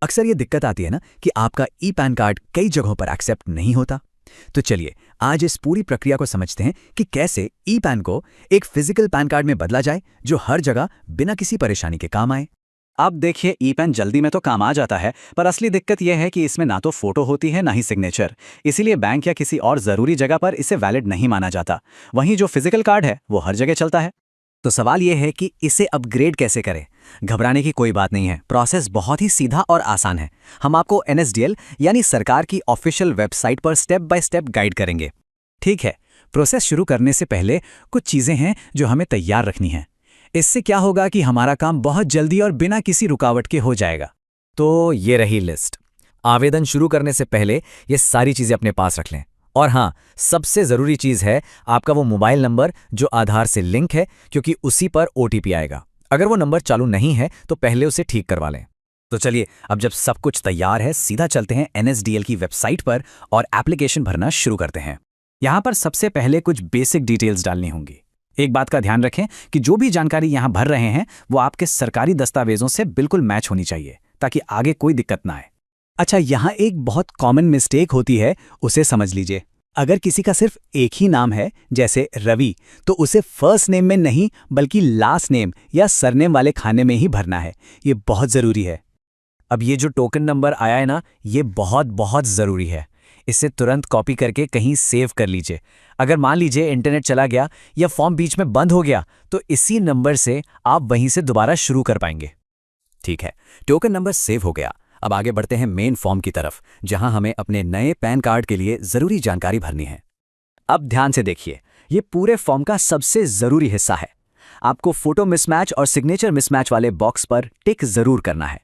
अक्सर ये दिक्कत आती है ना कि आपका ई पैन कार्ड कई जगहों पर एक्सेप्ट नहीं होता। तो चलिए आज इस पूरी प्रक्रिया को समझते हैं कि कैसे ई पैन को एक फिजिकल पैन कार्ड में बदला जाए जो हर जगह बिना किसी परेशानी के काम आए। अब देखिए, ई पेन जल्दी में तो काम आ जाता है, पर असली दिक्कत यह है कि इसमें ना तो फोटो होती है ना ही सिग्नेचर। इसीलिए बैंक या किसी और ज़रूरी जगह पर इसे वैलिड नहीं माना जाता। वहीं जो फिजिकल कार्ड है वो हर जगह चलता है। तो सवाल यह है कि इसे अपग्रेड कैसे करें। घबराने की कोई बात नहीं है, प्रोसेस बहुत ही सीधा और आसान है। हम आपको NSDL यानी सरकार की ऑफिशियल वेबसाइट पर स्टेप बाय स्टेप गाइड करेंगे। ठीक है, प्रोसेस शुरू करने से पहले कुछ चीज़ें हैं जो हमें तैयार रखनी हैं। इससे क्या होगा कि हमारा काम बहुत जल्दी और बिना किसी रुकावट के हो जाएगा। तो ये रही लिस्ट। आवेदन शुरू करने से पहले ये सारी चीज़ें अपने पास रख लें। और हाँ, सबसे ज़रूरी चीज़ है आपका वो मोबाइल नंबर जो आधार से लिंक है, क्योंकि उसी पर OTP आएगा। अगर वो नंबर चालू नहीं है तो पहले उसे ठीक करवा लें। तो चलिए, अब जब सब कुछ तैयार है, सीधा चलते हैं NSDL की वेबसाइट पर और एप्लीकेशन भरना शुरू करते हैं। यहाँ पर सबसे पहले कुछ बेसिक डिटेल्स डालनी होंगी। एक बात का ध्यान रखें कि जो भी जानकारी यहाँ भर रहे हैं वो आपके सरकारी दस्तावेजों से बिल्कुल मैच होनी चाहिए, ताकि आगे कोई दिक्कत ना आए। अच्छा, यहाँ एक बहुत कॉमन मिस्टेक होती है, उसे समझ लीजिए। अगर किसी का सिर्फ एक ही नाम है, जैसे रवि, तो उसे फर्स्ट नेम में नहीं बल्कि लास्ट नेम या सरनेम वाले खाने में ही भरना है। ये बहुत ज़रूरी है। अब ये जो टोकन नंबर आया है ना, ये बहुत बहुत ज़रूरी है। इसे तुरंत कॉपी करके कहीं सेव कर लीजिए। अगर मान लीजिए इंटरनेट चला गया या फॉर्म बीच में बंद हो गया, तो इसी नंबर से आप वहीं से दोबारा शुरू कर पाएंगे। ठीक है, टोकन नंबर सेव हो गया। अब आगे बढ़ते हैं मेन फॉर्म की तरफ, जहां हमें अपने नए पैन कार्ड के लिए ज़रूरी जानकारी भरनी है। अब ध्यान से देखिए, ये पूरे फॉर्म का सबसे ज़रूरी हिस्सा है। आपको फोटो मिसमैच और सिग्नेचर मिसमैच वाले बॉक्स पर टिक ज़रूर करना है।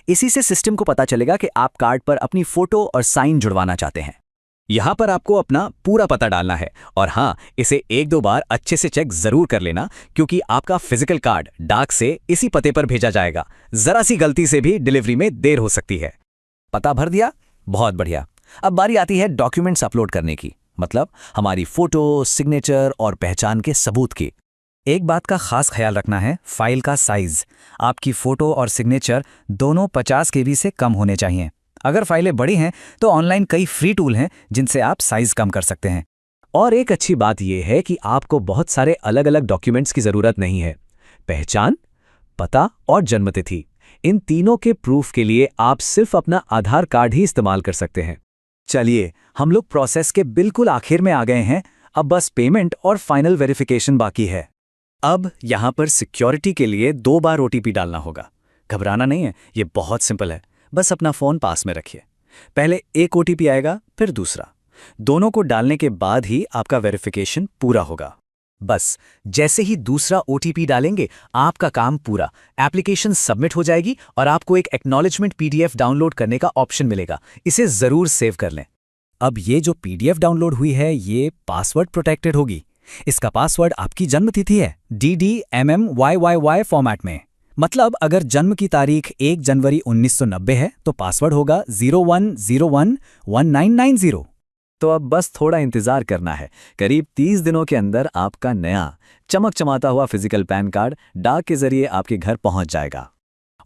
इसी से सिस्टम को पता चलेगा कि आप कार्ड पर अपनी फोटो और साइन जुड़वाना चाहते हैं। यहाँ पर आपको अपना पूरा पता डालना है, और हाँ, इसे एक दो बार अच्छे से चेक जरूर कर लेना, क्योंकि आपका फिजिकल कार्ड डाक से इसी पते पर भेजा जाएगा। जरा सी गलती से भी डिलीवरी में देर हो सकती है। पता भर दिया? बहुत बढ़िया। अब बारी आती है डॉक्यूमेंट्स अपलोड करने की, मतलब हमारी फोटो, सिग्नेचर और पहचान के सबूत की। एक बात का खास ख्याल रखना है, फाइल का साइज। आपकी फोटो और सिग्नेचर दोनों 50 KB से कम होने चाहिए। अगर फाइलें बड़ी हैं तो ऑनलाइन कई फ्री टूल हैं जिनसे आप साइज कम कर सकते हैं। और एक अच्छी बात यह है कि आपको बहुत सारे अलग अलग डॉक्यूमेंट्स की ज़रूरत नहीं है। पहचान, पता और जन्मतिथि, इन तीनों के प्रूफ के लिए आप सिर्फ अपना आधार कार्ड ही इस्तेमाल कर सकते हैं। चलिए, हम लोग प्रोसेस के बिल्कुल आखिर में आ गए हैं। अब बस पेमेंट और फाइनल वेरिफिकेशन बाकी है। अब यहाँ पर सिक्योरिटी के लिए 2 बार OTP डालना होगा। घबराना नहीं है, ये बहुत सिंपल है। बस अपना फ़ोन पास में रखिए। पहले एक OTP आएगा, फिर दूसरा। दोनों को डालने के बाद ही आपका वेरिफिकेशन पूरा होगा। बस जैसे ही दूसरा OTP डालेंगे, आपका काम पूरा। एप्लीकेशन सबमिट हो जाएगी और आपको एक एक्नॉलेजमेंट PDF डाउनलोड करने का ऑप्शन मिलेगा। इसे ज़रूर सेव कर लें। अब ये जो PDF डाउनलोड हुई है, ये पासवर्ड प्रोटेक्टेड होगी। इसका पासवर्ड आपकी जन्मतिथि है, DDMMYYY फॉर्मेट में। मतलब अगर जन्म की तारीख 1 जनवरी 1990 है तो पासवर्ड होगा 01011990। तो अब बस थोड़ा इंतजार करना है। करीब 30 दिनों के अंदर आपका नया चमक चमाता हुआ फिजिकल पैन कार्ड डाक के जरिए आपके घर पहुंच जाएगा।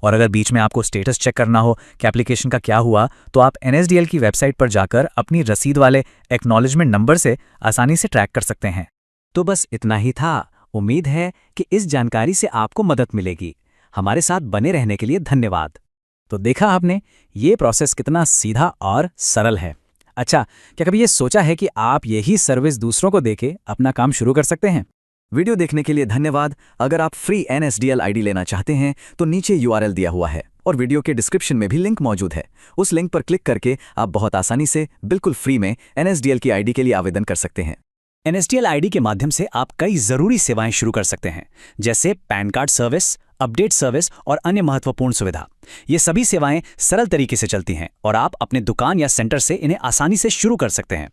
और अगर बीच में आपको स्टेटस चेक करना हो कि एप्लीकेशन का क्या हुआ, तो आप NSDL की वेबसाइट पर जाकर अपनी रसीद वाले एक्नॉलेजमेंट नंबर से आसानी से ट्रैक कर सकते हैं। तो बस इतना ही था। उम्मीद है कि इस जानकारी से आपको मदद मिलेगी। हमारे साथ बने रहने के लिए धन्यवाद। तो देखा आपने, ये प्रोसेस कितना सीधा और सरल है। अच्छा, क्या कभी ये सोचा है कि आप यही सर्विस दूसरों को देके अपना काम शुरू कर सकते हैं? वीडियो देखने के लिए धन्यवाद। अगर आप फ्री NSDL ID लेना चाहते हैं तो नीचे URL दिया हुआ है और वीडियो के डिस्क्रिप्शन में भी लिंक मौजूद है। उस लिंक पर क्लिक करके आप बहुत आसानी से बिल्कुल फ्री में NSDL की ID के लिए आवेदन कर सकते हैं। NSDL ID के माध्यम से आप कई ज़रूरी सेवाएं शुरू कर सकते हैं, जैसे pan card service, update service और अन्य महत्वपूर्ण सुविधा। ये सभी सेवाएं सरल तरीके से चलती हैं और आप अपने दुकान या सेंटर से इन्हें आसानी से शुरू कर सकते हैं।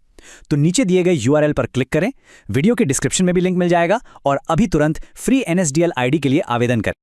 तो नीचे दिए गए URL पर क्लिक करें, वीडियो के डिस्क्रिप्शन में भी लिंक मिल जाएगा और अभी तुरंत फ्री NSDL ID के लिए आवेदन करें।